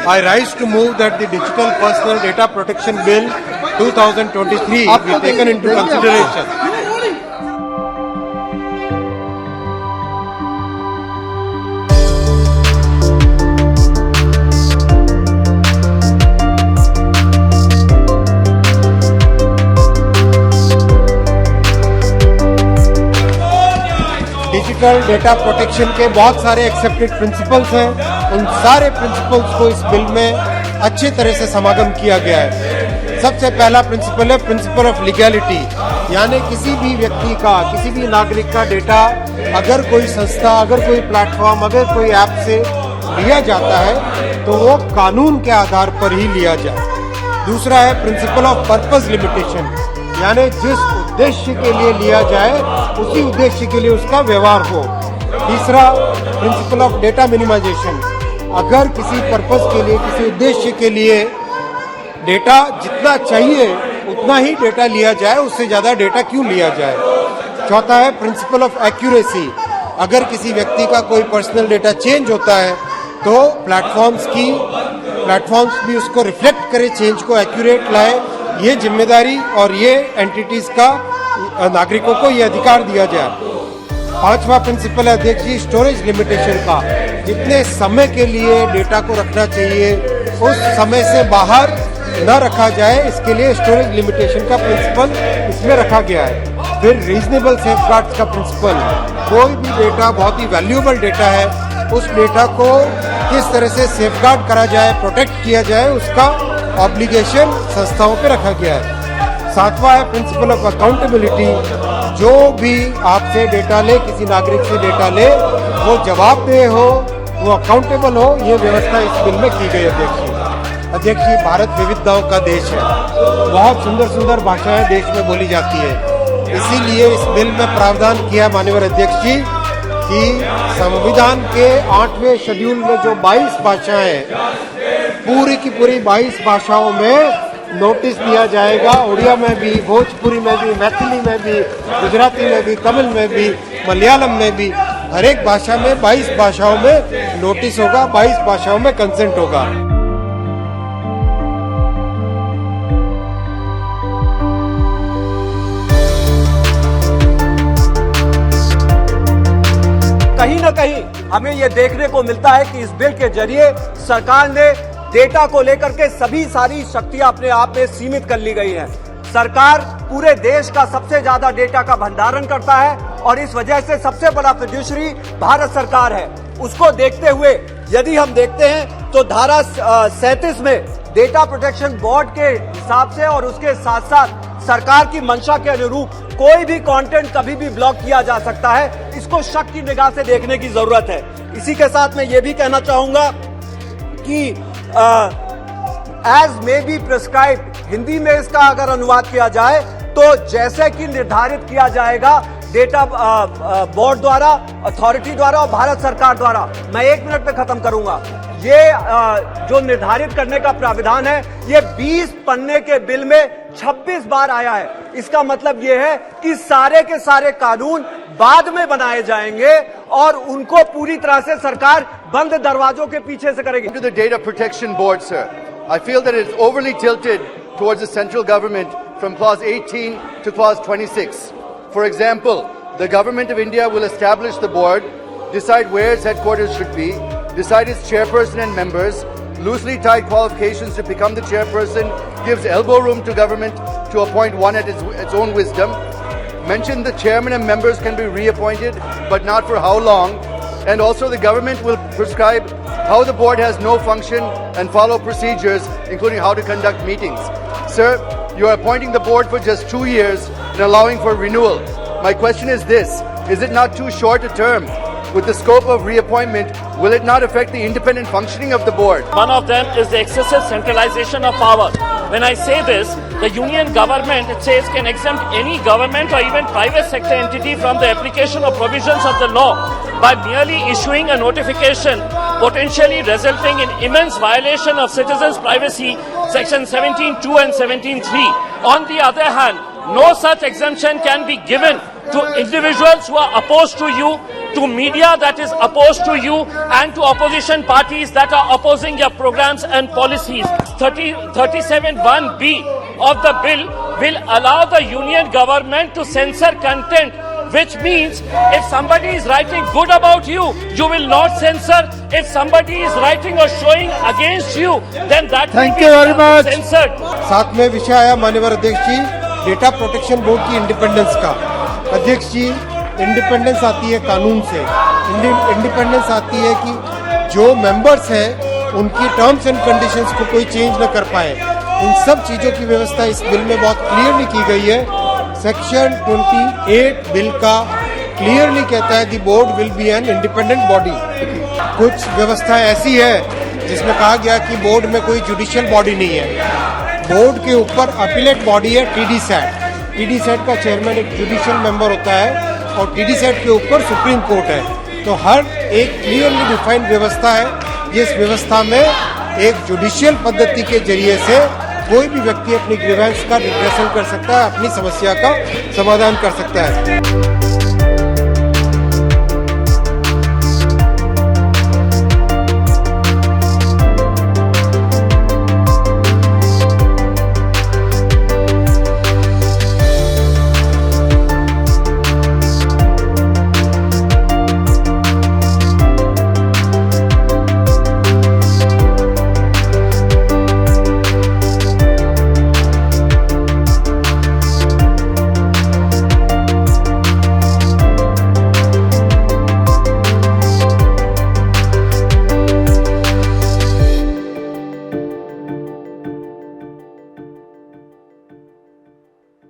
I rise to move that the Digital Personal Data Protection Bill 2023 be taken into consideration. Digital data protection के बहुत सारे accepted principles हैं, उन सारे principles को इस बिल में अच्छी तरह से समागम किया गया है। सबसे पहला प्रिंसिपल है प्रिंसिपल ऑफ लीगैलिटी, यानी किसी भी व्यक्ति का, किसी भी नागरिक का डेटा अगर कोई संस्था, अगर कोई प्लेटफॉर्म, अगर कोई ऐप से लिया जाता है तो वो कानून के आधार पर ही लिया जाए। दूसरा है प्रिंसिपल ऑफ पर्पस लिमिटेशन, यानी जिस उद्देश्य के लिए लिया जाए उसी उद्देश्य के लिए उसका व्यवहार हो। तीसरा प्रिंसिपल ऑफ डेटा मिनिमाइजेशन, अगर किसी पर्पस के लिए, किसी उद्देश्य के लिए डेटा जितना चाहिए उतना ही डेटा लिया जाए, उससे ज्यादा डेटा क्यों लिया जाए। चौथा है प्रिंसिपल ऑफ एक्यूरेसी, अगर किसी व्यक्ति का कोई पर्सनल डेटा चेंज होता है तो प्लेटफॉर्म्स भी उसको रिफ्लेक्ट करे, चेंज को एक्यूरेट लाए, ये जिम्मेदारी और ये एंटिटीज का नागरिकों को ये अधिकार दिया जाए। पांचवा प्रिंसिपल है अध्यक्ष जी स्टोरेज लिमिटेशन का, जितने समय के लिए डेटा को रखना चाहिए उस समय से बाहर न रखा जाए, इसके लिए स्टोरेज लिमिटेशन का प्रिंसिपल इसमें रखा गया है। फिर रीजनेबल सेफगार्ड्स का प्रिंसिपल, कोई भी डेटा बहुत ही वैल्यूएबल डेटा है, उस डेटा को किस तरह से सेफगार्ड करा जाए, प्रोटेक्ट किया जाए, उसका ऑब्लिगेशन संस्थाओं पे रखा गया है। सातवां है प्रिंसिपल ऑफ अकाउंटेबिलिटी, जो भी आपसे डेटा ले, किसी नागरिक से डेटा ले, वो जवाबदेह हो, वो अकाउंटेबल हो, ये व्यवस्था इस बिल में की गई है। अध्यक्ष जी, भारत विविधताओं का देश है, बहुत सुंदर सुंदर भाषाएं देश में बोली जाती है, इसीलिए इस बिल में प्रावधान किया माननीय अध्यक्ष जी कि संविधान के 8वें शेड्यूल में जो 22 भाषाएं हैं, पूरी की पूरी 22 भाषाओं में नोटिस दिया जाएगा, उड़िया में भी, भोजपुरी में भी, मैथिली में भी, गुजराती में भी, तमिल में भी, मलयालम में भी, हर एक भाषा में 22 भाषाओं में नोटिस होगा, 22 भाषाओं में कंसेंट होगा। कहीं न कहीं हमें ये देखने को मिलता है कि इस बिल के जरिए सरकार ने डेटा को लेकर के सारी शक्तियां अपने आप में सीमित कर ली गई हैं। सरकार पूरे देश का सबसे ज्यादा डेटा का भंडारण करता है और इस वजह से सबसे बड़ा फिड्यूशरी भारत सरकार है। उसको देखते हुए यदि हम देखते हैं तो धारा 37 में डेटा प्रोटेक्शन बोर्ड के हिसाब से और उसके साथ साथ सरकार की मंशा के अनुरूप कोई भी कंटेंट कभी भी ब्लॉक किया जा सकता है। इसको शक की निगाह से देखने की जरूरत है। इसी के साथ मैं ये भी कहना चाहूंगा कि as may be prescribed, Hindi में इसका अगर अनुवाद किया जाए तो जैसे कि निर्धारित किया जाएगा डेटा बोर्ड द्वारा, अथॉरिटी द्वारा और भारत सरकार द्वारा। मैं 1 मिनट में खत्म करूंगा। ये जो निर्धारित करने का प्राविधान है, ये 20 पन्ने के बिल में 26 बार आया है। इसका मतलब ये है कि सारे के सारे कानून बाद में बनाए जाएंगे और उनको पूरी तरह से सरकार बंद दरवाजों के पीछे से करेगी। To the Data Protection Board, sir, I feel that it is overly tilted towards the central government from clause 18 to clause 26. For example, the government of India will establish the board, decide where its headquarters should be, decide its chairperson and members, loosely tied qualifications to become the chairperson, gives elbow room to government to appoint one at its own wisdom, mention the chairman and members can be reappointed, but not for how long, and also the government will prescribe how the board has no function and follow procedures, including how to conduct meetings. Sir, you are appointing the board for just 2 years and allowing for renewal. My question is this: is it not too short a term? With the scope of reappointment, will it not affect the independent functioning of the board? One of them is the excessive centralization of power. When I say this, the union government, it says, can exempt any government or even private sector entity from the application of provisions of the law by merely issuing a notification, potentially resulting in immense violation of citizens' privacy, section 17(2) and 17(3). On the other hand, no such exemption can be given to individuals who are opposed to you, to media that is opposed to you and to opposition parties that are opposing your programs and policies. 37(1)(b) of the bill will allow the union government to censor content, which means if somebody is writing good about you, you will not censor. If somebody is writing or showing against you, then that will be censored. साथ में विषय आया माननीय अध्यक्ष जी data protection board की independence का। अध्यक्ष जी, independence आती है कानून से, इंडिपेंडेंस आती है कि जो मेंबर्स हैं उनकी टर्म्स एंड कंडीशंस को कोई चेंज न कर पाए। इन सब चीज़ों की व्यवस्था इस बिल में बहुत क्लियरली की गई है। सेक्शन 28 बिल का क्लियरली कहता है दी board will be an independent body. कुछ व्यवस्था ऐसी है जिसमें कहा गया कि बोर्ड में कोई जुडिशियल बॉडी नहीं है। बोर्ड के ऊपर अपीलेट बॉडी है TDSAT। TDSAT का चेयरमैन एक जुडिशियल मेंबर होता है और TDSAT के ऊपर सुप्रीम कोर्ट है। तो हर एक क्लियरली डिफाइंड व्यवस्था है। जिस व्यवस्था में एक जुडिशियल पद्धति के जरिए से कोई भी व्यक्ति अपनी ग्रीवेंस का रिप्रेजेंट कर सकता है, अपनी समस्या का समाधान कर सकता है।